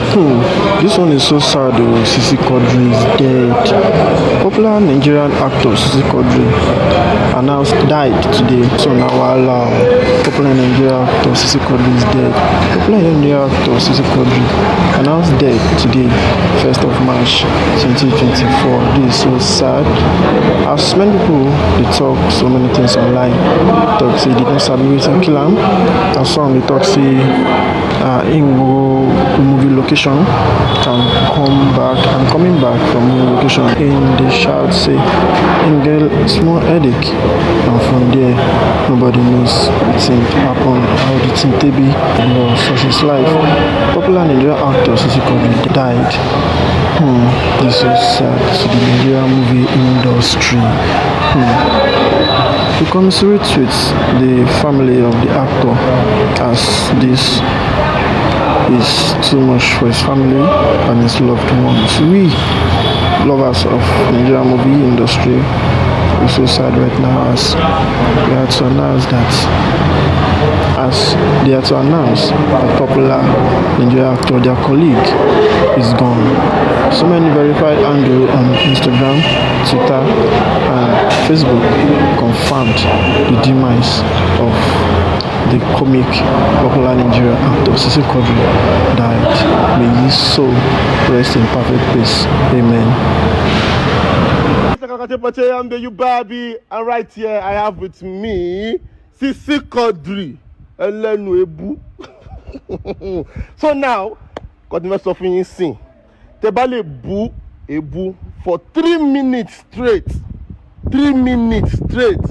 This one is so sad though. Sisi Quadri is dead. Popular Nigerian actor Sisi Quadri died today. So now popular Nigerian actor Sisi Quadri is dead. Popular Nigerian actor Sisi Quadri announced dead today, 1st of March 2024. This is so sad. As many people they talk so many things online. Talk say they don't sabi wetin kill am. And some they talk say in movie location can come back and coming back from movie location in the shout say in get small headache, and from there nobody knows wetin happen, how the thing take be for his life. Popular Nigerian actor Sisi Quadri died. This is sad to the Nigerian movie industry. We commiserate with the family of the actor, as this is too much for his family and his loved ones. We, lovers of Nigerian movie industry, we're so sad right now as we had to announce that popular Nigerian actor, their colleague, is gone. So many verified handles on Instagram, Twitter, and Facebook confirmed the demise of the comic popular Nigerian actor Sisi Quadri died. May his soul rest in perfect peace. Amen. I'm the Ubabi, and right here I have with me Sisi Quadri. So now, continue suffering sin. Tebale boo a boo for 3 minutes straight. 3 minutes straight.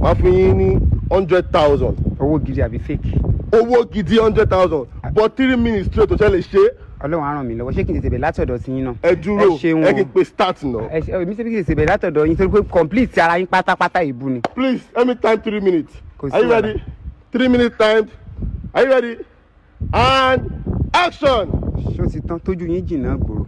Mafini 100,000. Owó gidi àbí fake. Owó gidi 100,000. But 3 minutes straight to tell a share. Ọlọ́run á ràn mí lọ́wọ́, ṣé kí n tètè bẹ̀ látọ̀dọ̀ sí yín náà. Ẹ dúró, ẹ kí n pe start náà. Mi ṣe bí kí n tètè bẹ̀ látọ̀dọ̀ yín torí pé complete ara yín pátápátá ìbú ni. Please, let me time 3 minutes. Are you ready? 3 minutes timed. Are you ready? And action! Ṣé o ti tán tójú yín jìnnà gbòòrò?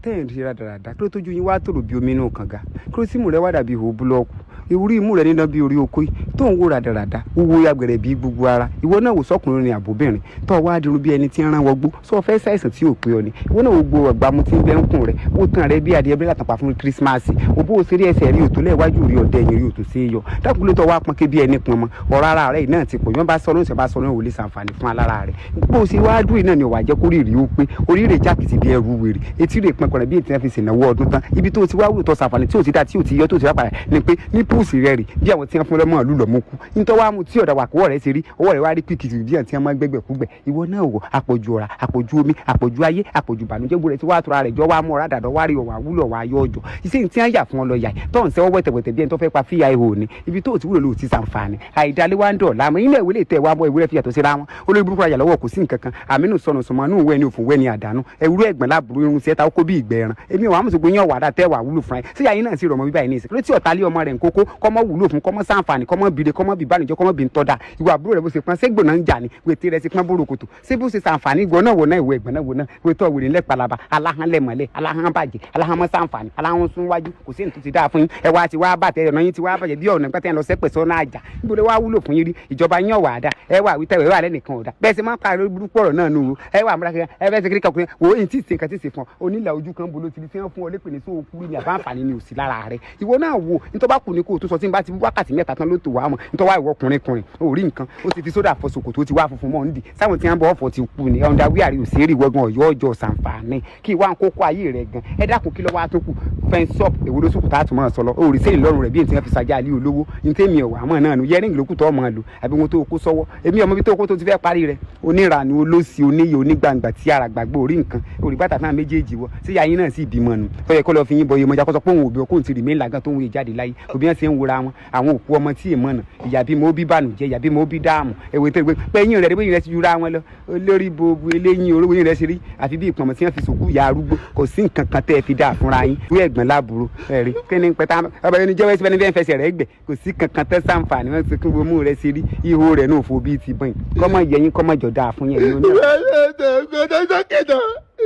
Tẹ́yìn rí rádaràda kí ló tójú yín wá tòrò bí omi inú kànga kí ló sì mú rẹ wá dàbí ihò búlọ́ọ̀kù ìwúrí imú rẹ níná bí orí oko tó ń wò rádaràda wúwo yàgbẹ̀rẹ̀ bí gbogbo ara ìwọ náà wò sọkùnrin ní àbóbìnrin tó wá dirun bí ẹni tí ń rán wọgbó sọ fẹ́ ṣàìsàn tí ò pé ọ ni ìwọ náà wò gbogbo ọgbàmù tí ń bẹ ń kùn rẹ wò tán rẹ bí adìẹ bí látàpá fún kírísímàsì òbó òṣèré ẹsẹ̀ rí òtó lẹ́wájú rí ọ̀dẹ ẹ̀yìn rí òtó sí yọ dákúlé tó wá pọn ké bí ẹni pọn mọ ọ̀rọ̀ ara rẹ náà ti pọ̀ yọ́n bá sọ̀rọ̀ ìṣẹ̀ bá sọ̀rọ̀ ìwòlé sàǹfààní fún alára rẹ bó o ṣe wá dúró náà ni ọ̀wà jẹ́ kórìí rí ó pé orí rẹ̀ jákìtì bí ẹrù wèrè etí rẹ̀ pọnkọ̀rẹ̀ bí ètí náà fi ṣènáwó ọdún tán ibi tó ti wá wúlò tó sàǹfààní tí ò ti dá tí ò ti yọ tó ti rápàdà ni pé ní púùsì rẹ rì bí àwọn tí wọ́n fún lọ́mọ ìlú lọ́mọ kú nítorí wàá mú tí ọ̀dà wà kọ́wọ́ rẹ̀ ṣe rí ọwọ́ rẹ̀ wá rí pìkìtì bí àwọn tí wọ́n máa gbẹ́gbẹ́ kúgbẹ́ ìwọ náà wò àpọ̀jù ọ̀rà àpọ̀jù omi àpọ̀jù ayé àpọ̀jù ìbànújẹ́ gbọ́dọ̀ tí wàá tura rẹ̀ jọ wàá mú ọ̀rá dàdọ̀ wá rí ọ̀wà wúlò ọ̀wà ayọ́ ọjọ́ iṣẹ́ tí wọ́n yà fún ọ lọ yà tó ń sẹ́wọ́ wẹ̀tẹ̀wẹ̀tẹ̀ bí ẹni tó fẹ́ pa fíya ihò ni ibi tó ti wúlò ló ti sàǹfààní àìdálé wá ń dọ̀ láàmú ilé ìwé lè tẹ̀ wá bọ́ ìwúrẹ́ fi yàtọ̀ síra wọn olórí burúkú ayà lọ́wọ́ kò sí nǹkan kan àmínú sọnù sọmọ inú ìwé ni òfin wẹ́ ni àdánù ẹ̀wúrú ẹ̀gbọ́n láàbùrú irun sí ẹ̀ta ó kó bí ìgbẹ́ ẹran èmi ò àmùsùn gbóyàn wàdà tẹ́ wà wúlò fún ẹ sí yàyín náà sì rọmọ bíbá yìí ní ìsìn lótí ọ̀tá lé ọmọ rẹ̀ ń kókó kọ́mọ wúlò fún kọ́mọ sàǹfààní kọ́mọ bìrè kọ́mọ bìbánijọ́ kọ́mọ bí ń tọ́da ìwà àbúrò rẹ̀ bó ṣe pọ́n ségbò náà ń jà ní wètè rẹ̀ ṣe pọ́n bórókòtò ṣé bó ṣe sàǹfààní ìgbọ́ náà wò náà ìwé ẹ̀gbọ́n náà wò náà wètò òwèrè ńlẹ̀ palaba aláhán lẹ̀mọ́lẹ̀ aláhán bàjẹ́ aláhán mọ́ sàǹfààní aláhán sún wájú kò sí nítorí dáa fún yín ẹ wá ti wá bàtẹ ọ̀nà yín ti wá bàjẹ́ bí ọ̀nà pẹ́tẹ́ lọ sẹ́pẹ̀ sọ́nà àjà níbo lè wá wúlò fún yín rí ìjọba yín ọ̀wà àdá ẹ wà wí tẹ́wẹ̀ ẹ wà lẹ́nìkan ọ̀dà bẹ́ẹ̀ sì máa ń pa àrò burúkú ọ̀rọ̀ náà nù ẹ wà múra kẹkẹ ẹ fẹ́ ṣe kíríkà ọkùnrin wò ó yìí tí ì ṣe nǹkan tí ì ṣe fún ọ onílà ojú kan bolo ti fi hàn fún ọ lépè ní sóò kúrú ní àbáǹfààní ni òsì lára rẹ ìwọ náà wò nítorí bá kù ní kó o tó sọ tí n bá ti wákàtí mẹ́ta tán ló tó wà mọ́ nítorí wá ìwọ ọkùnrin ò rí nǹkan ó ti fi sódà fọ ṣòkòtò ó ti wá funfun mọ́ nídìí sáwọn tí wọ́n bọ̀ ọ̀fọ̀ ti kú ni ọ̀ndà wíàrí òsèré wọ́gàn ọ̀yọ́ ọjọ́ sàǹfààní kí wá ń kókó ayé rẹ̀ gan ẹ dákun kí lọ́wọ́ àtúnkù fẹ́ńsọ́ọ̀pù èwo ló sùkùn tá a tún máa sọ lọ ó rí sẹ́yìn lọ́rùn rẹ̀ bí èyí tí wọ́n fi ṣàjà àlẹ́ olówó ní tèmi ọ̀wà àmọ́ náà nu yẹ́rìngì lókù tó ọmọ lò àbí wọn tó kó sọ́wọ́ èmi ọmọ bí tó kó tó ti fẹ́ parí rẹ̀ onírànú olóṣì oníyè onígbàǹgbà tí ara gbàgbọ́ orí nǹkan orí bàtà náà méjèèjì wọ sí yàyín náà sì bímọ nù tó yẹ kó lọ fi yín bọ iye mọjà kó sọ pé òun òbí ọkùnrin ti rì mí làgán tó ń wé jáde láyé òbí wọn ti ń wura wọn àwọn òkú ọmọ tí èèmọ nà ìyá bí mo bí bànújẹ́ ìyá bí mo bí dáàmú èwe tó gbé pé yín rẹ̀ rẹ̀ ti jura wọn lọ olórí bobo eléyìn olówó yín rẹ̀ ṣe rí àfi bí ìpọ̀nmọ̀ tí wọ́n fi sòkú ya arúgbó kò sí nǹkan kan tẹ́ ẹ fi dá fúnra yín wí ẹ̀gbọ́n láàbúrò ẹ̀rí kí ni pẹ̀tà ọbẹ̀ ní jẹ́wọ́ síbẹ̀ ní fẹsẹ̀ rẹ̀ gbẹ̀ kò sí kankan tẹ́ sàǹfààní wọn ti kí wọ́n mú rẹ̀ ṣe rí ihò rẹ̀ náà fò bíi ti bọ́ìn kọ́mọ yẹyin kọ́mọ jọ dáa fún yẹn ní oníyàwó.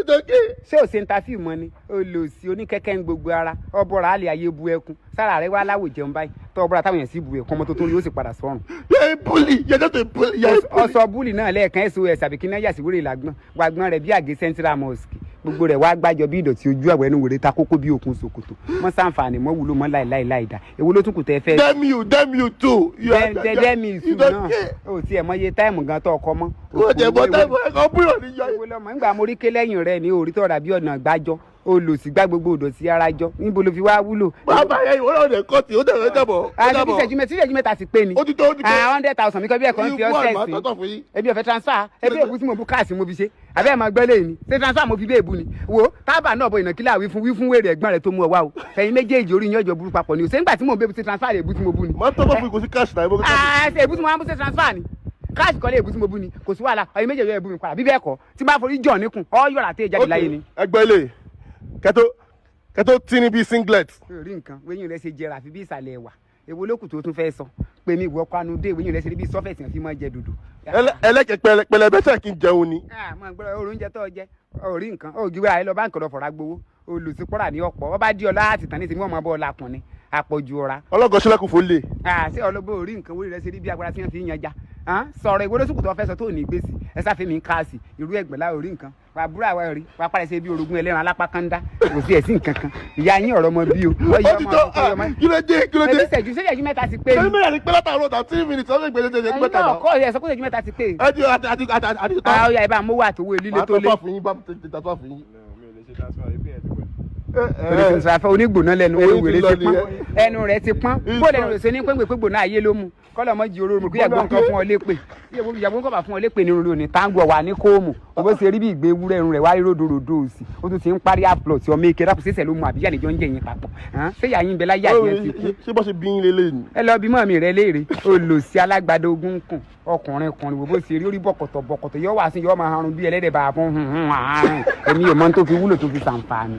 It's okay. Ṣé o ṣe interview mọ́ ni? Olòṣì oníkẹ́kẹ́ ń gbogbo ara. Ọbọ̀ra àlè ayé bu ẹkún. Sára rẹ̀ wá láwò jẹun báyìí. Tọ́ ọbọ̀ra táwọn èèyàn sì bu ẹ̀kọ́ ọmọ tó tó yóò sì padà sọ́run. You're a bully. You're just a bully. You're a bully. Ọsọ búlì náà lẹ́ẹ̀kan SOS àbí kí náà yà sí wúrè làgbọ́n. Wàgbọ́n rẹ̀ bí àgé Central Mosque. Gbogbo rẹ̀ wá gbájọ bí ìdọ̀tí ojú àwẹ̀ ẹnu wèrè ta kókó bí òkun ṣòkòtò. Mọ́ sàǹfààní mọ́ wúlò mọ́ láìdá. Èwo ló tún kù tẹ́ fẹ́? Damn you too. Dẹ́mi ìsù náà. O tiẹ̀ mọ iye táìmù gan tó ọkọ mọ́. O jẹ bọ́ táìmù ẹ̀kọ́ búrò níyọ. Èwo lọmọ nígbà mo rí ké lẹ́yìn rẹ̀ ní orí tọ́ra bí ọ̀nà gbájọ́. Olòṣì gbá gbogbo ìdọ̀tí ara jọ. Níbo ló fi wá wúlò? Bàbá yẹn ìwọ náà dẹ̀ kọ́ọ̀tì ó dẹ̀ jábọ̀. Àti ìṣẹ́jú mẹ́ta ti pé ni. Ó ti tó. 100,000 mi kọ́ bí ẹ̀kọ́ ń fi ọ́sẹ̀ sí. Ebi ọ̀fẹ́ transfer. Ebi èbú tí mo bu káàsì mo fi ṣe. Àbẹ́ ẹ̀ máa gbọ́ lẹ́yìn ni. Ṣé transfer mo fi bí èbú ni? Wo tábà náà bọ̀ ìnàkílà wí fún wèrè ẹ̀gbọ́n rẹ̀ tó mú ọ wá o. Ẹ̀yin méjèèjì orí yín ọjọ́ burú papọ̀ ni o. Ṣé nígbà tí mo bẹ ṣe transfer lè èbú tí mo bú ni? Má tó bá fi kò sí cash náà. Ṣé èbú tí mo máa ń bú ṣe transfer ni? Káàsì kọ́lé èbú tí mo bú ni. Kò sí wàhálà. Ẹ̀yin méjèèjì èbú mi padà. Bí bẹ́ẹ̀ kọ́ tí bá forí jọ̀ níkùn ọ yọ̀rà tẹ́ jáde láyé ni. Ẹgbẹ́ ilé kẹtó tí ní bíi singlet. Orí nǹkan wẹ́yìn rẹ̀ ṣe jẹrà àfi bí ìsàlẹ̀ ẹ̀wà. Èwo lókù tó tún fẹ́ sọ pé mi ìwọ kwanu dé wẹ́yìn rẹ̀ ṣe bí sọ́fẹ̀tì àfi máa jẹ dòdò. Ẹlẹ́kẹ̀ pẹlẹbẹ tẹ̀ kí n jẹun ni. Mo gbọ́dọ̀ oúnjẹ tó jẹ orí nǹkan ògìwé àyè lọ báńkì lọ fọ̀rọ̀ gbowó olùsípọ̀rà ní ọ̀pọ̀ ọba dí ọlá àti tàn ní ìsinmi ọmọ bọ́ọ̀lù akùnrin àpọ̀jù ọ̀ra. Ọlọ́gọ́ sílẹ̀kùn fò lè. Ṣé ọlọ́gbọ́ orí nǹkan wọ́n rẹ̀ ṣe rí bí agbára tí wọ́n fi ń yanjà sọ̀rọ̀ ìwé lóṣùkù tó fẹ́ sọ tó ní gbèsè ẹ sáfẹ́ mi ń káàsì irú ẹgbẹ̀lá orí nǹkan wà búrò àwa rí wà pàrẹ̀ ṣe bí orogún ẹlẹ́ran alápá kan dá kò sí ẹ̀sìn kankan ìyá yín ọ̀rọ̀ ọmọ bí o. Kí ló dé? Ṣéjẹ́jú mẹ́ta ti pé. Ṣé mẹ́ta ti pé látàrọ̀ ọ̀tà 3 minutes ọ̀sẹ̀ ìgbẹ́lẹ́ ṣe mẹ́ta náà. Kọ́ ẹ̀ sọ pé ṣéjẹ́jú mẹ́ta ti pé. Àti tán. Ọ̀ya ìbá mówó àtòwó lílé tó lé. Onígbòná lẹ́nu wèrè ti pọ́n ẹnu rẹ̀ ti pọ́n bó lẹ́nu rẹ̀ ṣe ní pẹ́ngbèpégbòná ayé ló mú kọ́lọ̀ mọ́ jí oró mu kí ẹ̀gbọ́n kan fún ọ lépè ìyàgbọ́n kan bá fún ọ lépè ní irun ní táǹgù ọ̀wà ní kóòmù bó ṣe rí bí ìgbé ewúrẹ́ irun rẹ̀ wá rí ròdòròdò òsì ó tún ti ń parí àpùlọ̀ tí ọmọ èké dákun ṣẹ̀ṣẹ̀ ló mu àbíyá nìjọ ń jẹ yín papọ̀ ṣé ìyá yín bẹ láyé àjẹ́ ti kú. Ṣé bọ́ ṣe bí yín lélẹ̀ ni. Ẹ lọ bí mọ́ mi rẹ léèrè olòṣì alágbádá ogun kùn ọkùnrin wo bó ṣe rí orí bọ̀kọ̀tọ̀ yọ wá sí yọ máa harun bí ẹlẹ́dẹ̀ bá fún àárín èmi ò mọ tó fi wúlò tó fi ṣàǹfààní.